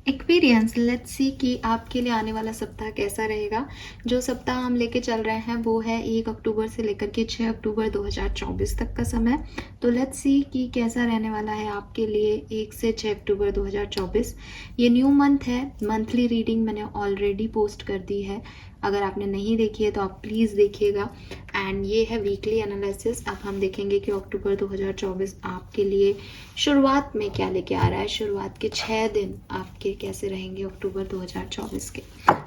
Experience, let's see कि आपके लिए आने वाला सप्ताह कैसा रहेगा। जो सप्ताह हम लेके चल रहे हैं वो है 1 अक्टूबर से लेकर के 6 अक्टूबर 2024 तक का समय। तो लेट्स सी कि कैसा रहने वाला है आपके लिए 1 से 6 अक्टूबर 2024। ये न्यू मंथ है। मंथली रीडिंग मैंने ऑलरेडी पोस्ट कर दी है, अगर आपने नहीं देखी है तो आप प्लीज़ देखिएगा। एंड ये है वीकली एनालिसिस। अब हम देखेंगे कि अक्टूबर 2024 आपके लिए शुरुआत में क्या लेके आ रहा है। शुरुआत के 6 दिन आपके कैसे रहेंगे अक्टूबर 2024 के।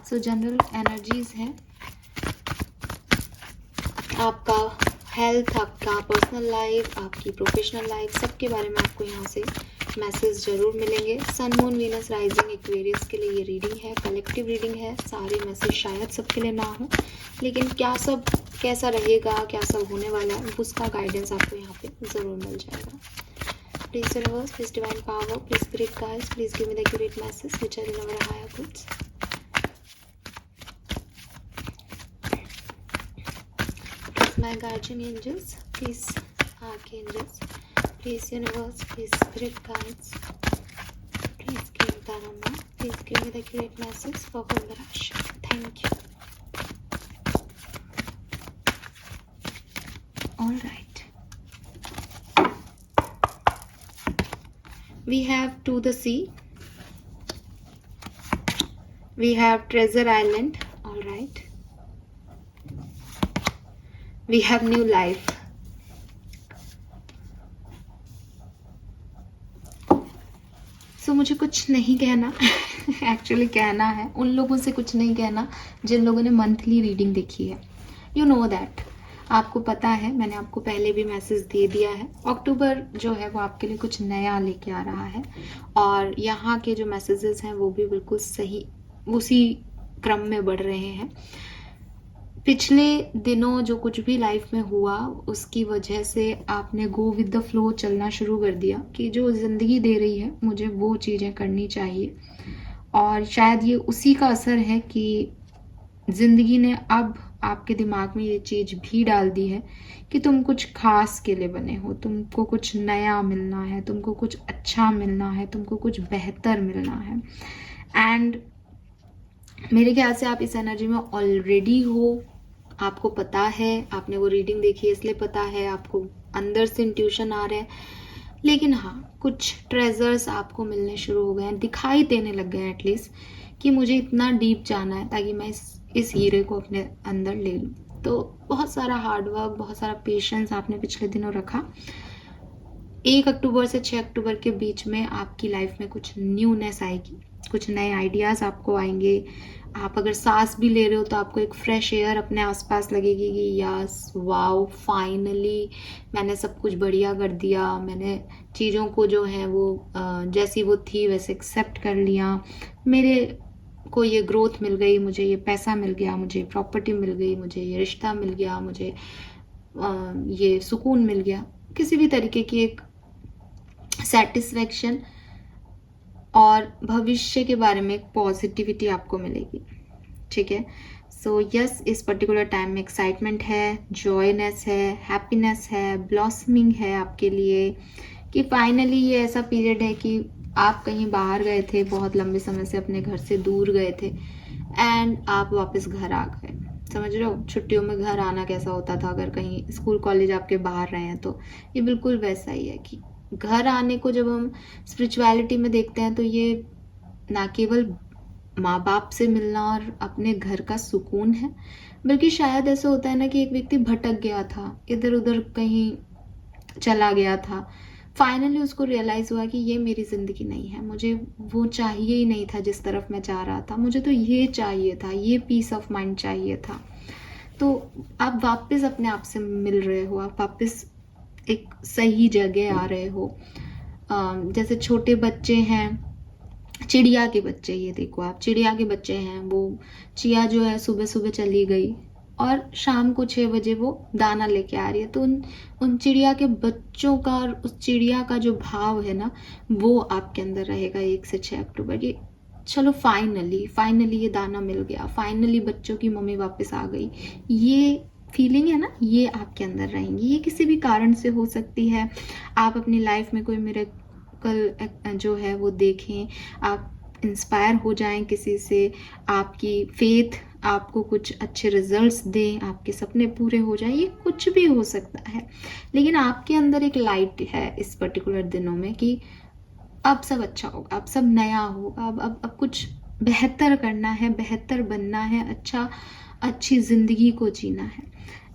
सो जनरल एनर्जीज हैं आपका हेल्थ, आपका पर्सनल लाइफ, आपकी प्रोफेशनल लाइफ, सबके बारे में आपको यहाँ से मैसेज जरूर मिलेंगे। Sun moon Venus rising Aquarius के लिए ये रीडिंग है, कलेक्टिव रीडिंग है। सारे मैसेज शायद सबके लिए ना हो, लेकिन क्या सब कैसा रहेगा, क्या सब होने वाला है, उसका गाइडेंस आपको यहाँ पे ज़रूर मिल जाएगा। Please universe, please divine power, please spirit guides, please give me the accurate message which are in our higher goods. Please my guardian angels, please archangels, please universe, please spirit guides, please give me dharma, please give me the accurate message for Kumbh. Thank you. All right. We have To the Sea. We have Treasure Island. All right. We have New Life. So मुझे कुछ नहीं कहना actually कहना है उन लोगों से कुछ नहीं कहना जिन लोगों ने मंथली रीडिंग देखी है। यू नो दैट, आपको पता है, मैंने आपको पहले भी मैसेज दे दिया है। अक्टूबर जो है वो आपके लिए कुछ नया लेके आ रहा है, और यहाँ के जो मैसेजेस हैं वो भी बिल्कुल सही उसी क्रम में बढ़ रहे हैं। पिछले दिनों जो कुछ भी लाइफ में हुआ उसकी वजह से आपने गो विद द फ्लो चलना शुरू कर दिया कि जो ज़िंदगी दे रही है मुझे वो चीज़ें करनी चाहिए। और शायद ये उसी का असर है कि ज़िंदगी ने अब आपके दिमाग में ये चीज़ भी डाल दी है कि तुम कुछ खास के लिए बने हो, तुमको कुछ नया मिलना है, तुमको कुछ अच्छा मिलना है, तुमको कुछ बेहतर मिलना है। एंड मेरे ख्याल से आप इस एनर्जी में ऑलरेडी हो, आपको पता है, आपने वो रीडिंग देखी है इसलिए पता है, आपको अंदर से इंट्यूशन आ रहा है। लेकिन हाँ, कुछ ट्रेजर्स आपको मिलने शुरू हो गए हैं, दिखाई देने लग गए हैं एटलीस्ट, कि मुझे इतना डीप जाना है ताकि मैं इस हीरे को अपने अंदर ले लूँ। तो बहुत सारा हार्डवर्क, बहुत सारा पेशेंस आपने पिछले दिनों रखा। 1 अक्टूबर से 6 अक्टूबर के बीच में आपकी लाइफ में कुछ न्यूनेस आएगी, कुछ नए आइडियाज़ आपको आएंगे। आप अगर सांस भी ले रहे हो तो आपको एक फ्रेश एयर अपने आसपास लगेगी कि यस वाओ, फाइनली मैंने सब कुछ बढ़िया कर दिया, मैंने चीज़ों को जो है वो जैसी वो थी वैसे एक्सेप्ट कर लिया, मेरे को ये ग्रोथ मिल गई, मुझे ये पैसा मिल गया, मुझे प्रॉपर्टी मिल गई, मुझे ये रिश्ता मिल गया, मुझे ये सुकून मिल गया। किसी भी तरीके की एक सेटिस्फैक्शन और भविष्य के बारे में एक पॉजिटिविटी आपको मिलेगी। ठीक है, सो यस, इस पर्टिकुलर टाइम में एक्साइटमेंट है, जॉयनेस है, हैप्पीनेस है, ब्लॉसमिंग है आपके लिए, कि फाइनली ये ऐसा पीरियड है कि आप कहीं बाहर गए थे, बहुत लंबे समय से अपने घर से दूर गए थे एंड आप वापस घर आ गए। समझ रहे हो, छुट्टियों में घर आना कैसा होता था, अगर कहीं स्कूल कॉलेज आपके बाहर रहे हैं तो ये बिल्कुल वैसा ही है कि घर आने को जब हम स्पिरिचुअलिटी में देखते हैं तो ये ना केवल माँ बाप से मिलना और अपने घर का सुकून है, बल्कि शायद ऐसा होता है ना कि एक व्यक्ति भटक गया था, इधर उधर कहीं चला गया था, फाइनली उसको रियलाइज़ हुआ कि ये मेरी ज़िंदगी नहीं है, मुझे वो चाहिए ही नहीं था जिस तरफ मैं जा रहा था, मुझे तो ये चाहिए था, ये पीस ऑफ माइंड चाहिए था। तो आप वापस अपने आप से मिल रहे हो, आप वापस एक सही जगह आ रहे हो। जैसे छोटे बच्चे हैं, चिड़िया के बच्चे, ये देखो आप, चिड़िया के बच्चे हैं, वो चिया जो है सुबह सुबह चली गई और शाम को 6 बजे वो दाना लेके आ रही है। तो उन चिड़िया के बच्चों का और उस चिड़िया का जो भाव है ना, वो आपके अंदर रहेगा 1 से 6 अक्टूबर की। चलो फाइनली ये दाना मिल गया, फाइनली बच्चों की मम्मी वापस आ गई, ये फीलिंग है ना, ये आपके अंदर रहेंगी। ये किसी भी कारण से हो सकती है, आप अपनी लाइफ में कोई मिरेकल जो है वो देखें, आप इंस्पायर हो जाएं किसी से, आपकी फेथ आपको कुछ अच्छे रिजल्ट्स दें, आपके सपने पूरे हो जाएं, ये कुछ भी हो सकता है। लेकिन आपके अंदर एक लाइट है इस पर्टिकुलर दिनों में कि अब सब अच्छा होगा, अब सब नया होगा, अब कुछ बेहतर करना है, बेहतर बनना है, अच्छी ज़िंदगी को जीना है।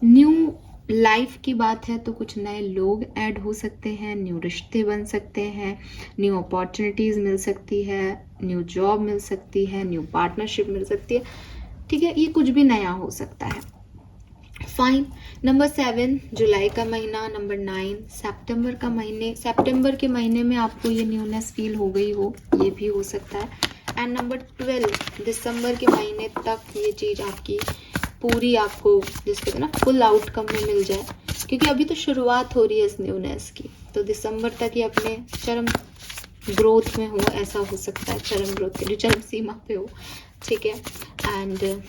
न्यू लाइफ की बात है तो कुछ नए लोग ऐड हो सकते हैं, न्यू रिश्ते बन सकते हैं, न्यू अपॉर्चुनिटीज़ मिल सकती है, न्यू जॉब मिल सकती है, न्यू पार्टनरशिप मिल सकती है, ठीक है, ये कुछ भी नया हो सकता है। फाइन। नंबर 7 जुलाई का महीना, नंबर 9 सितंबर के महीने में आपको ये न्यूनेस फील हो गई हो, ये भी हो सकता है। एंड नंबर 12 दिसंबर के महीने तक ये चीज़ आपकी पूरी आपको जिसके कहते हैं ना फुल आउटकम में मिल जाए, क्योंकि अभी तो शुरुआत हो रही है इस न्यूनेस की, तो दिसंबर तक ये अपने चरम ग्रोथ में हो, ऐसा हो सकता है, चरम ग्रोथ के लिए चरम सीमा पे हो, ठीक है। एंड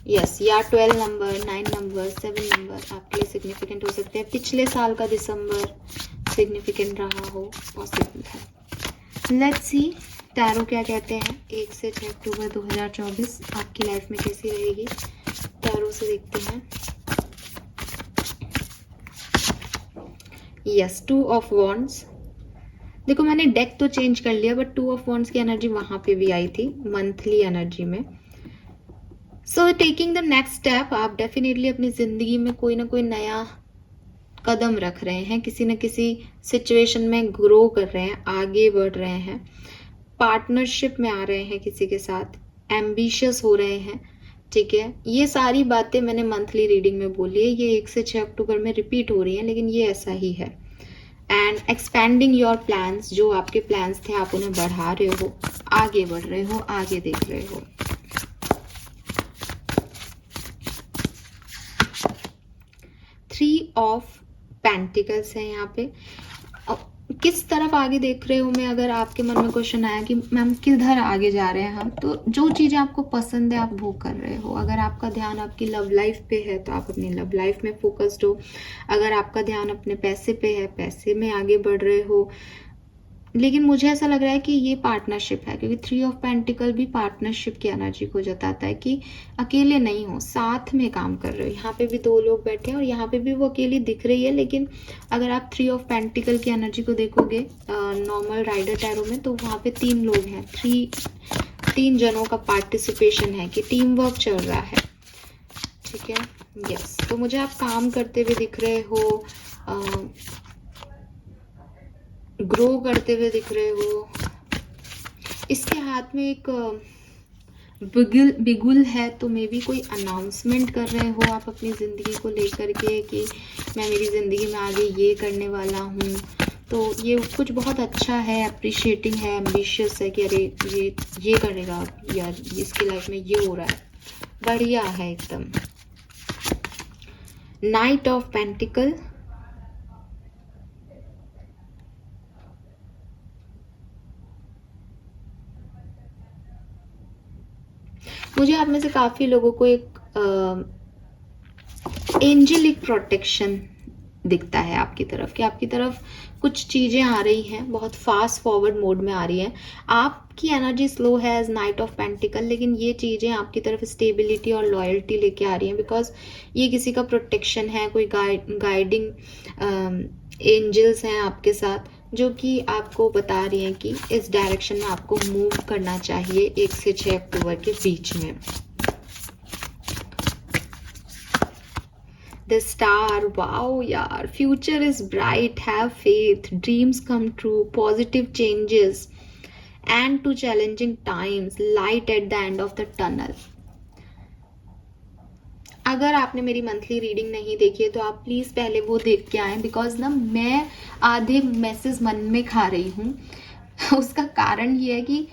यस, या 12 नंबर, 9 नंबर, 7 नंबर आपके लिए सिग्निफिकेंट हो सकते हैं। पिछले साल का दिसंबर सिग्निफिकेंट रहा हो, पॉसिबल है। लेट्स सी टैरो क्या कहते हैं 1 से 6 अक्टूबर 2024 आपकी लाइफ में कैसी रहेगी, टैरो से देखते हैं। Yes, 2 of wands. देखो मैंने डेक तो चेंज कर लिया, बट 2 ऑफ वॉन्ड्स की एनर्जी वहां पे भी आई थी मंथली एनर्जी में। So taking the next step, आप डेफिनेटली अपनी ज़िंदगी में कोई ना कोई नया कदम रख रहे हैं, किसी न किसी सिचुएशन में ग्रो कर रहे हैं, आगे बढ़ रहे हैं, पार्टनरशिप में आ रहे हैं किसी के साथ, एम्बिशियस हो रहे हैं, ठीक है। ये सारी बातें मैंने मंथली रीडिंग में बोली है, ये 1 से 6 अक्टूबर में रिपीट हो रही हैं, लेकिन ये ऐसा ही है। एंड एक्सपेंडिंग योर प्लान्स, जो आपके प्लान्स थे आप उन्हें बढ़ा रहे हो, आगे बढ़ रहे हो, आगे देख रहे हो। 3 ऑफ पेंटिकल्स है यहाँ पे। किस तरफ आगे देख रहे हो मैं, अगर आपके मन में क्वेश्चन आया कि मैम किधर आगे जा रहे हैं हम, तो जो चीज़ें आपको पसंद है आप वो कर रहे हो। अगर आपका ध्यान आपकी लव लाइफ पे है तो आप अपनी लव लाइफ में फोकस्ड हो, अगर आपका ध्यान अपने पैसे पे है, पैसे में आगे बढ़ रहे हो। लेकिन मुझे ऐसा लग रहा है कि ये पार्टनरशिप है, क्योंकि 3 ऑफ पेंटिकल भी पार्टनरशिप की एनर्जी को जताता है कि अकेले नहीं हो, साथ में काम कर रहे हो। यहाँ पे भी 2 लोग बैठे हैं और यहाँ पे भी वो अकेली दिख रही है, लेकिन अगर आप 3 ऑफ पेंटिकल की एनर्जी को देखोगे नॉर्मल राइडर टैरो में, तो वहाँ पे 3 लोग हैं, 3 जनों का पार्टिसिपेशन है कि टीम वर्क चल रहा है, ठीक है। यस, तो मुझे आप काम करते हुए दिख रहे हो, ग्रो करते हुए दिख रहे हो। इसके हाथ में एक बिगुल है, तो मे बी कोई अनाउंसमेंट कर रहे हो आप अपनी ज़िंदगी को लेकर के कि मैं मेरी ज़िंदगी में आगे ये करने वाला हूँ। तो ये कुछ बहुत अच्छा है, अप्रिशिएटिंग है, एम्बिशियस है कि अरे ये करेगा यार, इसकी लाइफ में ये हो रहा है, बढ़िया है एकदम। नाइट ऑफ पेंटिकल, मुझे आप में से काफ़ी लोगों को एक एंजेलिक प्रोटेक्शन दिखता है आपकी तरफ, कि आपकी तरफ कुछ चीज़ें आ रही हैं, बहुत फास्ट फॉरवर्ड मोड में आ रही हैं। आपकी एनर्जी स्लो है एज नाइट ऑफ पेंटिकल, लेकिन ये चीज़ें आपकी तरफ स्टेबिलिटी और लॉयल्टी लेके आ रही हैं, बिकॉज ये किसी का प्रोटेक्शन है, कोई गाइडिंग एंजल्स हैं आपके साथ, जो कि आपको बता रही हैं कि इस डायरेक्शन में आपको मूव करना चाहिए 1 से 6 अक्टूबर के बीच में। द स्टार, वाओ यार, future is bright, have faith, dreams come true, positive changes and two challenging times, light at the end of the tunnel. अगर आपने मेरी मंथली रीडिंग नहीं देखी है तो आप प्लीज़ पहले वो देख के आएँ, बिकॉज ना मैं आधे मैसेज मन में खा रही हूँ। उसका कारण ये है कि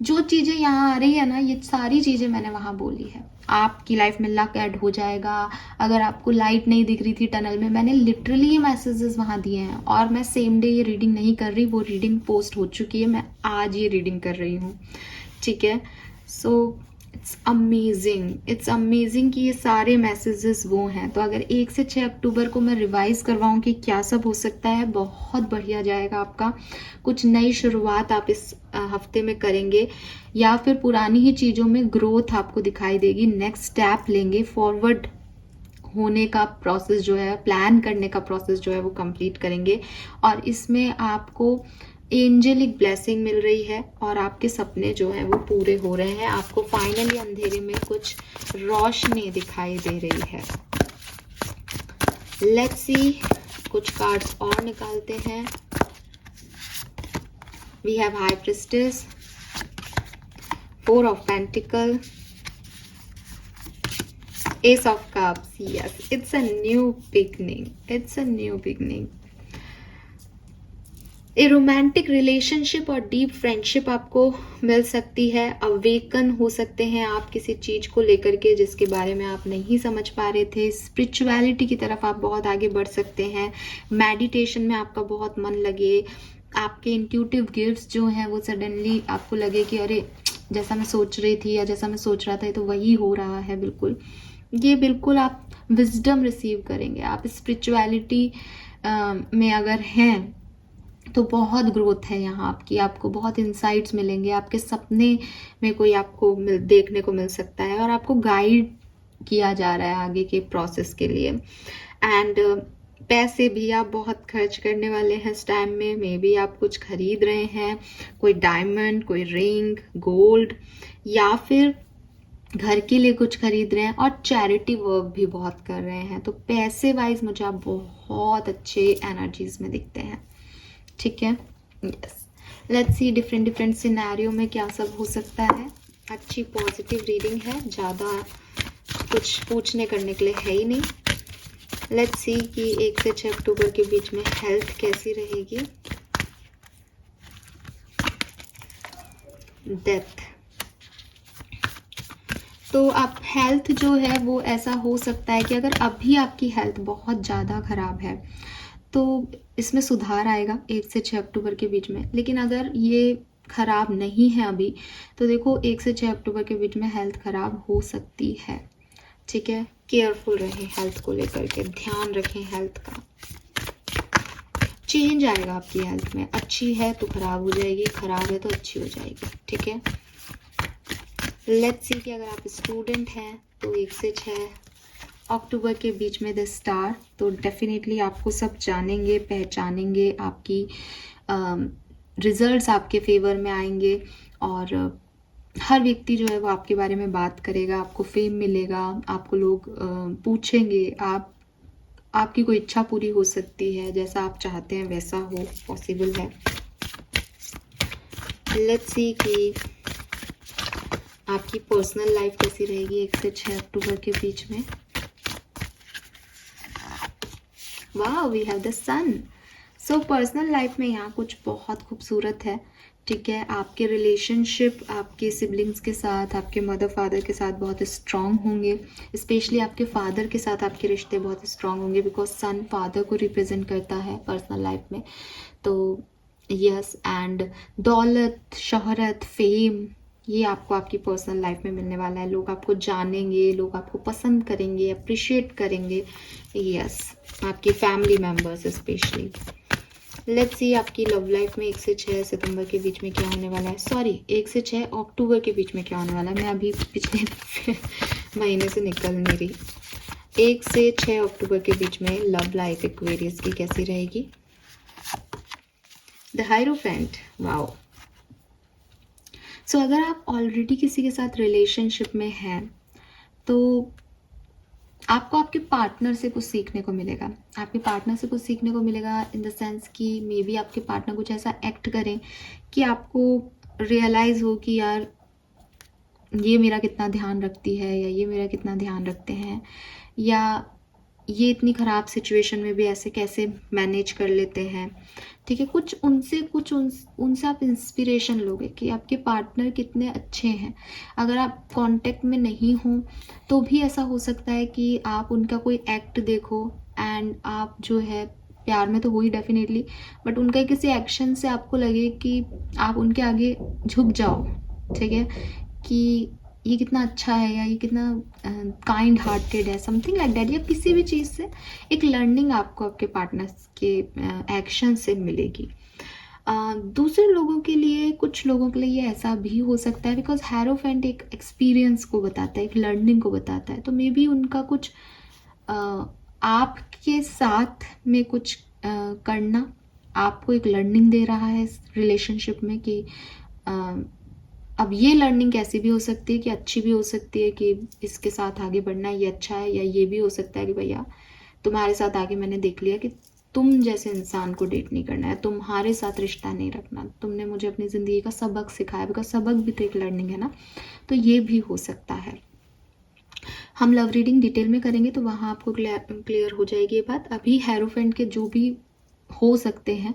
जो चीज़ें यहाँ आ रही है ना, ये सारी चीज़ें मैंने वहाँ बोली है। आपकी लाइफ में लक ऐड हो जाएगा, अगर आपको लाइट नहीं दिख रही थी टनल में, मैंने लिटरली ये मैसेजेस वहाँ दिए हैं। और मैं सेम डे ये रीडिंग नहीं कर रही, वो रीडिंग पोस्ट हो चुकी है, मैं आज ये रीडिंग कर रही हूँ, ठीक है। सो इट्स अमेजिंग कि ये सारे मैसेजेस वो हैं। तो अगर 1 से 6 अक्टूबर को मैं रिवाइज करवाऊँ कि क्या सब हो सकता है, बहुत बढ़िया जाएगा आपका। कुछ नई शुरुआत आप इस हफ्ते में करेंगे, या फिर पुरानी ही चीज़ों में ग्रोथ आपको दिखाई देगी। नेक्स्ट स्टेप लेंगे, फॉरवर्ड होने का प्रोसेस जो है, प्लान करने का प्रोसेस जो है वो कंप्लीट करेंगे। और इसमें आपको एंजेलिक ब्लेसिंग मिल रही है और आपके सपने जो हैं वो पूरे हो रहे हैं। आपको फाइनली अंधेरे में कुछ रोशनी दिखाई दे रही है। लेट्स सी, कुछ कार्ड्स और निकालते हैं। We have high priestess, 4 of pentacle, Ace of Cups. Yes, it's a new beginning. It's a new beginning. A romantic relationship और डीप फ्रेंडशिप आपको मिल सकती है। अवेकन हो सकते हैं आप किसी चीज़ को लेकर के जिसके बारे में आप नहीं समझ पा रहे थे। स्पिरिचुअलिटी की तरफ आप बहुत आगे बढ़ सकते हैं। मेडिटेशन में आपका बहुत मन लगे। आपके इंट्यूटिव गिफ्ट्स जो हैं वो सडनली आपको लगे कि अरे जैसा मैं सोच रही थी या जैसा मैं सोच रहा था तो वही हो रहा है। बिल्कुल, ये बिल्कुल आप विजडम रिसीव करेंगे। आप स्पिरिचुअलिटी में अगर हैं तो बहुत ग्रोथ है यहाँ आपकी। आपको बहुत इंसाइट्स मिलेंगे। आपके सपने में कोई आपको देखने को मिल सकता है और आपको गाइड किया जा रहा है आगे के प्रोसेस के लिए। एंड पैसे भी आप बहुत खर्च करने वाले हैं इस टाइम में। मे बी आप कुछ खरीद रहे हैं, कोई डायमंड, कोई रिंग, गोल्ड, या फिर घर के लिए कुछ खरीद रहे हैं और चैरिटी वर्क भी बहुत कर रहे हैं। तो पैसे वाइज मुझे आप बहुत अच्छे एनर्जीज में दिखते हैं। ठीक है, yes. Let's see different scenario में क्या सब हो सकता है। अच्छी पॉजिटिव रीडिंग है, ज़्यादा कुछ पूछने करने के लिए है ही नहीं। लेट्स सी कि 1 से 6 अक्टूबर के बीच में हेल्थ कैसी रहेगी। डेथ। तो आप हेल्थ जो है वो ऐसा हो सकता है कि अगर अभी आपकी हेल्थ बहुत ज़्यादा ख़राब है तो इसमें सुधार आएगा 1 से 6 अक्टूबर के बीच में। लेकिन अगर ये ख़राब नहीं है अभी तो देखो 1 से 6 अक्टूबर के बीच में हेल्थ ख़राब हो सकती है। ठीक है, केयरफुल रहें हेल्थ को लेकर के, ध्यान रखें हेल्थ का। चेंज आएगा आपकी हेल्थ में। अच्छी है तो ख़राब हो जाएगी, ख़राब है तो अच्छी हो जाएगी। ठीक है, लेट्स सी कि अगर आप स्टूडेंट हैं तो 1 से 6 अक्टूबर के बीच में द स्टार, तो डेफिनेटली आपको सब जानेंगे, पहचानेंगे। आपकी रिजल्ट्स आपके फेवर में आएंगे और हर व्यक्ति जो है वो आपके बारे में बात करेगा। आपको फेम मिलेगा, आपको लोग पूछेंगे। आपकी कोई इच्छा पूरी हो सकती है, जैसा आप चाहते हैं वैसा हो, पॉसिबल है। लेट्स सी कि आपकी पर्सनल लाइफ कैसी रहेगी 1 से 6 अक्टूबर के बीच में। वाह, we have the sun. So personal life में यहाँ कुछ बहुत खूबसूरत है। ठीक है, आपके रिलेशनशिप आपके सिबलिंग्स के साथ, आपके मदर फादर के साथ बहुत स्ट्रांग होंगे। स्पेशली आपके फादर के साथ आपके रिश्ते बहुत स्ट्रांग होंगे, बिकॉज सन फादर को रिप्रेजेंट करता है पर्सनल लाइफ में। तो यस, एंड दौलत, शोहरत, फेम, ये आपको आपकी पर्सनल लाइफ में मिलने वाला है। लोग आपको जानेंगे, लोग आपको पसंद करेंगे, अप्रिशिएट करेंगे। यस, आपकी family members specially. Let's see आपकी लव लाइफ में 1 से 6 सितंबर के बीच में क्या होने वाला है। सॉरी, 1 से 6 अक्टूबर के बीच में क्या होने वाला है। मैं अभी पिछले महीने से निकल नहीं रही। 1 से 6 अक्टूबर के बीच में लव लाइफ एक्वेरियस की कैसी रहेगी। The hierophant, wow. सो अगर आप ऑलरेडी किसी के साथ रिलेशनशिप में हैं तो आपको आपके पार्टनर से कुछ सीखने को मिलेगा। आपके पार्टनर से कुछ सीखने को मिलेगा इन द सेंस कि मे बी आपके पार्टनर कुछ ऐसा एक्ट करें कि आपको रियलाइज़ हो कि यार ये मेरा कितना ध्यान रखती है या ये मेरा कितना ध्यान रखते हैं, या ये इतनी ख़राब सिचुएशन में भी ऐसे कैसे मैनेज कर लेते हैं। ठीक है, कुछ उनसे आप इंस्पिरेशन लोगे कि आपके पार्टनर कितने अच्छे हैं। अगर आप कांटेक्ट में नहीं हो तो भी ऐसा हो सकता है कि आप उनका कोई एक्ट देखो एंड आप जो है प्यार में तो हो ही डेफिनेटली, बट उनका किसी एक्शन से आपको लगे कि आप उनके आगे झुक जाओ। ठीक है, कि ये कितना अच्छा है या ये कितना काइंड हार्टेड है, समथिंग लाइक दैट, या किसी भी चीज़ से एक लर्निंग आपको आपके पार्टनर्स के एक्शन से मिलेगी। दूसरे लोगों के लिए, कुछ लोगों के लिए ये ऐसा भी हो सकता है बिकॉज हेरोफेंट एक एक्सपीरियंस को बताता है, एक लर्निंग को बताता है, तो मे बी उनका कुछ आपके साथ में कुछ करना आपको एक लर्निंग दे रहा है इस रिलेशनशिप में कि अब ये लर्निंग कैसी भी हो सकती है कि अच्छी भी हो सकती है कि इसके साथ आगे बढ़ना ये अच्छा है, या ये भी हो सकता है कि भैया तुम्हारे साथ आगे मैंने देख लिया कि तुम जैसे इंसान को डेट नहीं करना है, तुम्हारे साथ रिश्ता नहीं रखना, तुमने मुझे अपनी ज़िंदगी का सबक सिखाया, बिकॉज सबक भी तो एक लर्निंग है ना, तो ये भी हो सकता है। हम लव रीडिंग डिटेल में करेंगे तो वहाँ आपको क्लियर हो जाएगी ये बात। अभी हेरोफेंट के जो भी हो सकते हैं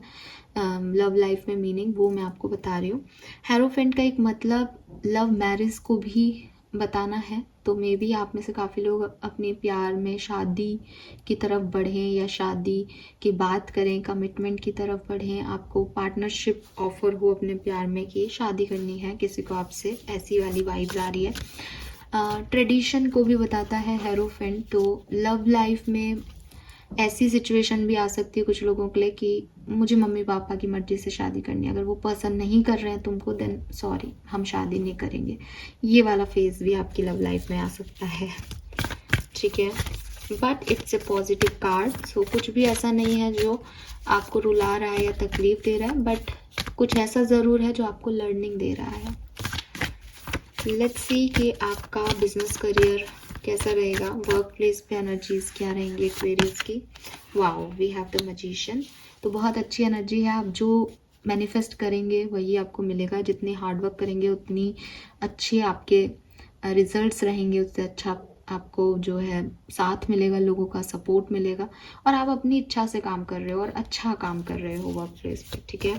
लव लाइफ में मीनिंग, वो मैं आपको बता रही हूँ। हेरोफेंट का एक मतलब लव मैरिज को भी बताना है, तो मे बी आप में से काफ़ी लोग अपने प्यार में शादी की तरफ बढ़ें या शादी की बात करें, कमिटमेंट की तरफ बढ़ें, आपको पार्टनरशिप ऑफर हो अपने प्यार में कि शादी करनी है किसी को आपसे, ऐसी वाली वाइब्स आ रही है। ट्रेडिशन को भी बताता है हेरोफेंट, तो लव लाइफ में ऐसी सिचुएशन भी आ सकती है कुछ लोगों के लिए कि मुझे मम्मी पापा की मर्जी से शादी करनी है, अगर वो पसंद नहीं कर रहे हैं तुमको देन सॉरी, हम शादी नहीं करेंगे। ये वाला फेज भी आपकी लव लाइफ में आ सकता है, ठीक है, but it's a positive card. So कुछ भी ऐसा नहीं है जो आपको रुला रहा है या तकलीफ दे रहा है, बट कुछ ऐसा ज़रूर है जो आपको लर्निंग दे रहा है। लेट्स सी कि आपका बिजनेस करियर कैसा रहेगा, वर्क प्लेस पे एनर्जीज क्या रहेंगी एक्वेरियस की। Wow, we have the magician, तो बहुत अच्छी एनर्जी है। आप जो मैनिफेस्ट करेंगे वही आपको मिलेगा, जितनी हार्ड वर्क करेंगे उतनी अच्छी आपके रिजल्ट्स रहेंगे, उससे अच्छा आपको जो है साथ मिलेगा, लोगों का सपोर्ट मिलेगा, और आप अपनी इच्छा से काम कर रहे हो और अच्छा काम कर रहे हो वर्क प्लेस पे, ठीक है।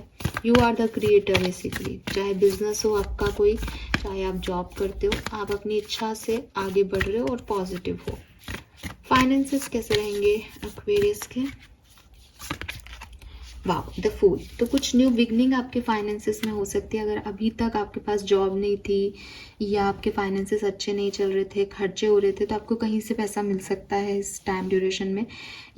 You are the creator basically, चाहे बिजनेस हो आपका कोई, चाहे आप जॉब करते हो, आप अपनी इच्छा से आगे बढ़ रहे हो और पॉजिटिव हो। फाइनेंसेस कैसे रहेंगे एक्वेरियस के, वाओ द फूल, तो कुछ न्यू बिगनिंग आपके फाइनेंसेस में हो सकती है। अगर अभी तक आपके पास जॉब नहीं थी या आपके फाइनेंसेस अच्छे नहीं चल रहे थे, खर्चे हो रहे थे, तो आपको कहीं से पैसा मिल सकता है इस टाइम ड्यूरेशन में,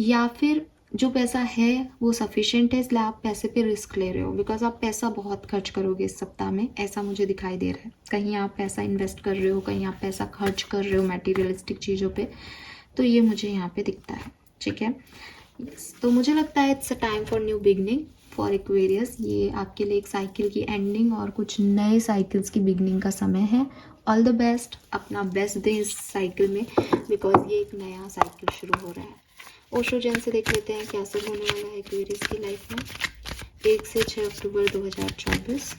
या फिर जो पैसा है वो सफिशिएंट है इसलिए आप पैसे पे रिस्क ले रहे हो, बिकॉज आप पैसा बहुत खर्च करोगे इस सप्ताह में, ऐसा मुझे दिखाई दे रहा है। कहीं आप पैसा इन्वेस्ट कर रहे हो, कहीं आप पैसा खर्च कर रहे हो मटेरियलिस्टिक चीज़ों पे, तो ये मुझे यहाँ पे दिखता है, ठीक है। यस, तो मुझे लगता है it's a time for new beginning for Aquarius. ये आपके लिए एक साइकिल की एंडिंग और कुछ नए साइकिल्स की बिगनिंग का समय है। ऑल द बेस्ट, अपना बेस्ट दें इस साइकिल में, बिकॉज ये एक नया साइकिल शुरू हो रहा है। ओशो जैन से देख लेते हैं क्या सब होने वाला है एक्वेरियस की लाइफ में 1 से 6 अक्टूबर 2024।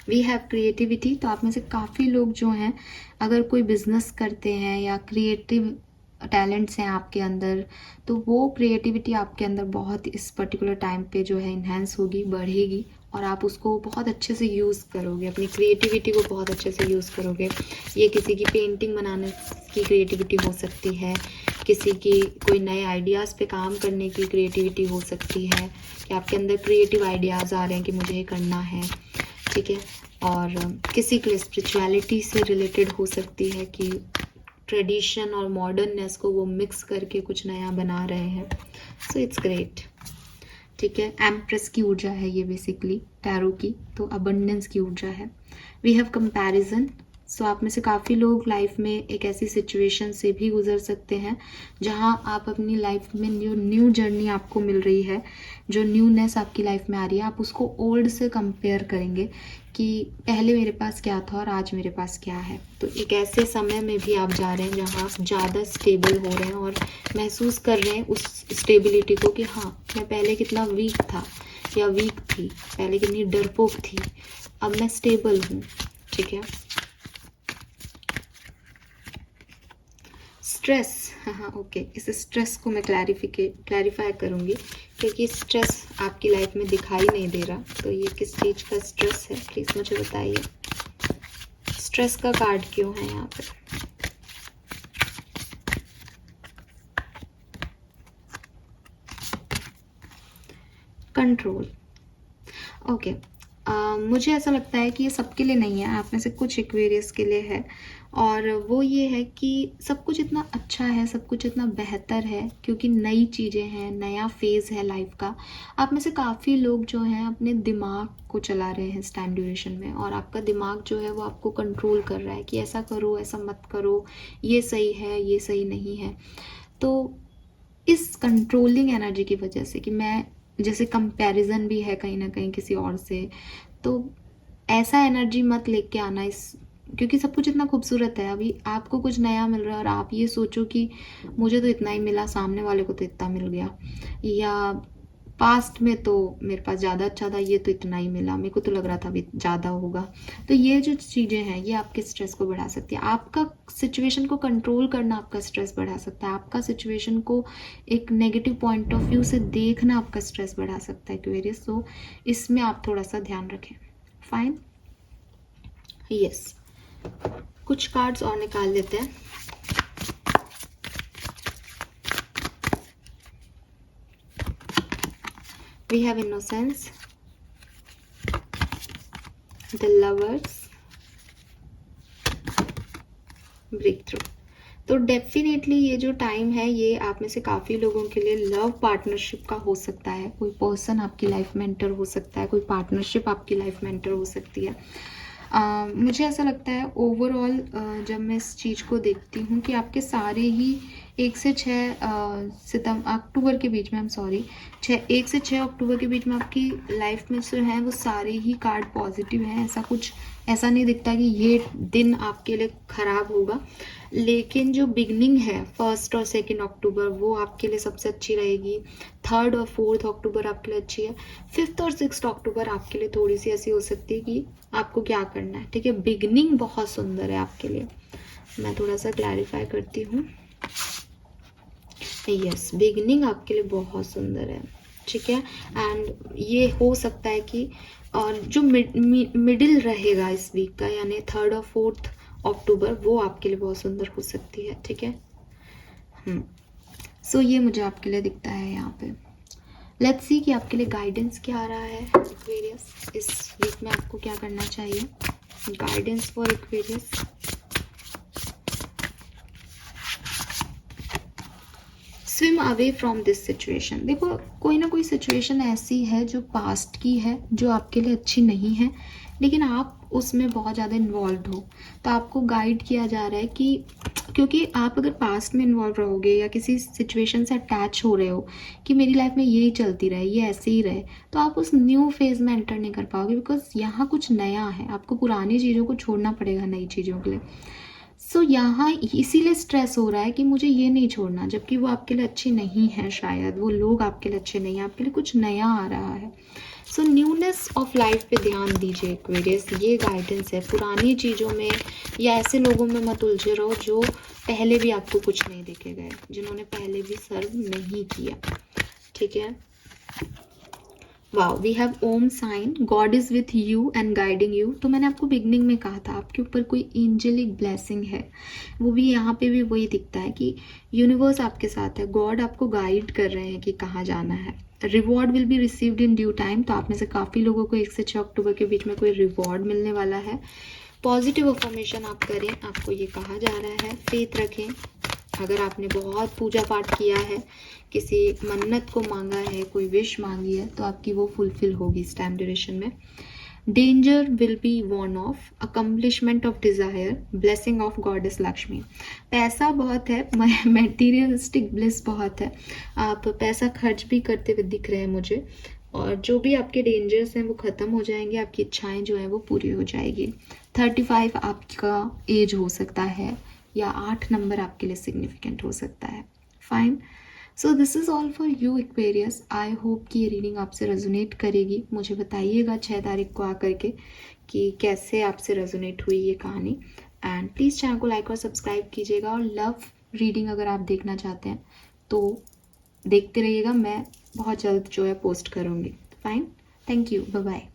वी हैव क्रिएटिविटी, तो आप में से काफ़ी लोग जो हैं अगर कोई बिजनेस करते हैं या क्रिएटिव टैलेंट्स हैं आपके अंदर, तो वो क्रिएटिविटी आपके अंदर बहुत इस पर्टिकुलर टाइम पे जो है इन्हेंस होगी, बढ़ेगी, और आप उसको बहुत अच्छे से यूज़ करोगे, अपनी क्रिएटिविटी को बहुत अच्छे से यूज़ करोगे। ये किसी की पेंटिंग बनाने की क्रिएटिविटी हो सकती है, किसी की कोई नए आइडियाज़ पे काम करने की क्रिएटिविटी हो सकती है, कि आपके अंदर क्रिएटिव आइडियाज़ आ रहे हैं कि मुझे ये करना है, ठीक है। और किसी के लिए स्पिरिचुअलिटी से रिलेटेड हो सकती है कि ट्रेडिशन और मॉडर्ननेस को वो मिक्स करके कुछ नया बना रहे हैं, सो इट्स ग्रेट, ठीक है। एम्प्रेस की ऊर्जा है ये बेसिकली टैरो की, तो अबंडेंस की ऊर्जा है। वी हैव कंपैरिजन, सो आप में से काफ़ी लोग लाइफ में एक ऐसी सिचुएशन से भी गुजर सकते हैं जहां आप अपनी लाइफ में न्यू जर्नी आपको मिल रही है, जो न्यूनेस आपकी लाइफ में आ रही है, आप उसको ओल्ड से कंपेयर करेंगे कि पहले मेरे पास क्या था और आज मेरे पास क्या है। तो एक ऐसे समय में भी आप जा रहे हैं जहाँ आप ज़्यादा स्टेबल हो रहे हैं और महसूस कर रहे हैं उस स्टेबिलिटी को कि हाँ, मैं पहले कितना वीक था या वीक थी, पहले कितनी डरपोक थी, अब मैं स्टेबल हूँ, ठीक है। स्ट्रेस, हाँ ओके, इस स्ट्रेस को मैं क्लैरिफाई करूँगी क्योंकि स्ट्रेस आपकी लाइफ में दिखाई नहीं दे रहा, तो ये किस चीज़ का स्ट्रेस है प्लीज़ मुझे बताइए। स्ट्रेस का कार्ड क्यों है यहाँ पे? कंट्रोल। ओके, मुझे ऐसा लगता है कि ये सबके लिए नहीं है, आप में से कुछ एक्वेरियस के लिए है। और वो ये है कि सब कुछ इतना अच्छा है, सब कुछ इतना बेहतर है, क्योंकि नई चीज़ें हैं, नया फेज़ है लाइफ का। आप में से काफ़ी लोग जो हैं अपने दिमाग को चला रहे हैं इस टाइम ड्यूरेशन में, और आपका दिमाग जो है वो आपको कंट्रोल कर रहा है कि ऐसा करो, ऐसा मत करो, ये सही है, ये सही नहीं है। तो इस कंट्रोलिंग एनर्जी की वजह से कि मैं, जैसे कंपैरिजन भी है कहीं ना कहीं किसी और से, तो ऐसा एनर्जी मत लेके आना इस, क्योंकि सब कुछ इतना खूबसूरत है। अभी आपको कुछ नया मिल रहा है और आप ये सोचो कि मुझे तो इतना ही मिला, सामने वाले को तो इतना मिल गया, या पास्ट में तो मेरे पास ज़्यादा अच्छा था, ये तो इतना ही मिला, मेरे को तो लग रहा था अभी ज़्यादा होगा। तो ये जो चीज़ें हैं ये आपके स्ट्रेस को बढ़ा सकती है। आपका सिचुएशन को कंट्रोल करना आपका स्ट्रेस बढ़ा सकता है, आपका सिचुएशन को एक नेगेटिव पॉइंट ऑफ व्यू से देखना आपका स्ट्रेस बढ़ा सकता है एक्वेरियस। तो इसमें आप थोड़ा सा ध्यान रखें। फाइन, यस, कुछ कार्ड्स और निकाल लेते हैं। We have innocence, the lovers, breakthrough। तो डेफिनेटली ये जो टाइम है ये आप में से काफ़ी लोगों के लिए लव पार्टनरशिप का हो सकता है। कोई पर्सन आपकी लाइफ में एंटर हो सकता है, कोई पार्टनरशिप आपकी लाइफ में एंटर हो सकती है। मुझे ऐसा लगता है ओवरऑल जब मैं इस चीज़ को देखती हूँ कि आपके सारे ही 1 से 6 अक्टूबर के बीच में, I'm sorry, 1 से 6 अक्टूबर के बीच में आपकी लाइफ में जो है वो सारे ही कार्ड पॉजिटिव हैं। ऐसा नहीं दिखता कि ये दिन आपके लिए ख़राब होगा, लेकिन जो बिगनिंग है 1 और 2 अक्टूबर वो आपके लिए सबसे अच्छी रहेगी। 3 और 4 अक्टूबर आपके लिए अच्छी है। 5 और 6 अक्टूबर आपके लिए थोड़ी सी ऐसी हो सकती है कि आपको क्या करना है। ठीक है, बिगनिंग बहुत सुंदर है आपके लिए। मैं थोड़ा सा क्लैरिफाई करती हूँ। यस, बिगनिंग आपके लिए बहुत सुंदर है। ठीक है, एंड ये हो सकता है कि और जो मिडिल रहेगा इस वीक का, यानी 3 और 4 अक्टूबर, वो आपके लिए बहुत सुंदर हो सकती है। ठीक है, सो ये मुझे आपके लिए दिखता है यहाँ पे। लेट्स सी कि आपके लिए गाइडेंस क्या आ रहा है एक्वेरियस। इस वीक में आपको क्या करना चाहिए, guidance for Aquarius. Swim away from this situation. देखो, कोई ना कोई सिचुएशन ऐसी है जो पास्ट की है, जो आपके लिए अच्छी नहीं है, लेकिन आप उसमें बहुत ज़्यादा इन्वॉल्व हो। तो आपको गाइड किया जा रहा है कि, क्योंकि आप अगर पास्ट में इन्वॉल्व रहोगे या किसी सिचुएशन से अटैच हो रहे हो कि मेरी लाइफ में यही चलती रहे, ये ऐसे ही रहे, तो आप उस न्यू फेज में एंटर नहीं कर पाओगे, बिकॉज यहाँ कुछ नया है। आपको पुरानी चीज़ों को छोड़ना पड़ेगा नई चीज़ों के लिए। सो यहाँ इसीलिए स्ट्रेस हो रहा है कि मुझे ये नहीं छोड़ना, जबकि वो आपके लिए अच्छी नहीं है, शायद वो लोग आपके लिए अच्छे नहीं हैं, आपके लिए कुछ नया आ रहा है। सो न्यूनेस ऑफ लाइफ पे ध्यान दीजिए एक्वेरियस, ये गाइडेंस है। पुरानी चीज़ों में या ऐसे लोगों में मत उलझे रहो जो पहले भी आपको कुछ नहीं देके गए, जिन्होंने पहले भी सर्व नहीं किया। ठीक है, wow, we have Om sign, God is with you and guiding you. तो मैंने आपको बिगनिंग में कहा था आपके ऊपर कोई एंजेलिक ब्लेसिंग है, वो भी यहाँ पे भी वही दिखता है कि यूनिवर्स आपके साथ है, गॉड आपको गाइड कर रहे हैं कि कहाँ जाना है। Reward will be received in due time. तो आप में से काफ़ी लोगों को 1 से 6 अक्टूबर के बीच में कोई रिवॉर्ड मिलने वाला है। पॉजिटिव अफर्मेशन आप करें, आपको ये कहा जा रहा है। फेथ रखें, अगर आपने बहुत पूजा पाठ किया है, किसी मन्नत को मांगा है, कोई विश मांगी है, तो आपकी वो फुलफिल होगी इस टाइम ड्यूरेशन में। Danger will be Warne of, accomplishment of desire, blessing of goddess Lakshmi. पैसा बहुत है, मटेरियलिस्टिक ब्लिस बहुत है, आप पैसा खर्च भी करते हुए दिख रहे हैं मुझे, और जो भी आपके डेंजर्स हैं वो ख़त्म हो जाएंगे, आपकी इच्छाएं जो हैं वो पूरी हो जाएगी। 35 आपका एज हो सकता है, या 8 नंबर आपके लिए सिग्निफिकेंट हो सकता है। Fine, so this is all for you Aquarius. I hope कि ये रीडिंग आपसे रेजोनेट करेगी। मुझे बताइएगा 6 तारीख को आकर के कि कैसे आपसे रेजोनेट हुई ये कहानी। एंड प्लीज़ चैनल को लाइक और सब्सक्राइब कीजिएगा, और लव रीडिंग अगर आप देखना चाहते हैं तो देखते रहिएगा, मैं बहुत जल्द जो है पोस्ट करूँगी। Fine, thank you, bye bye.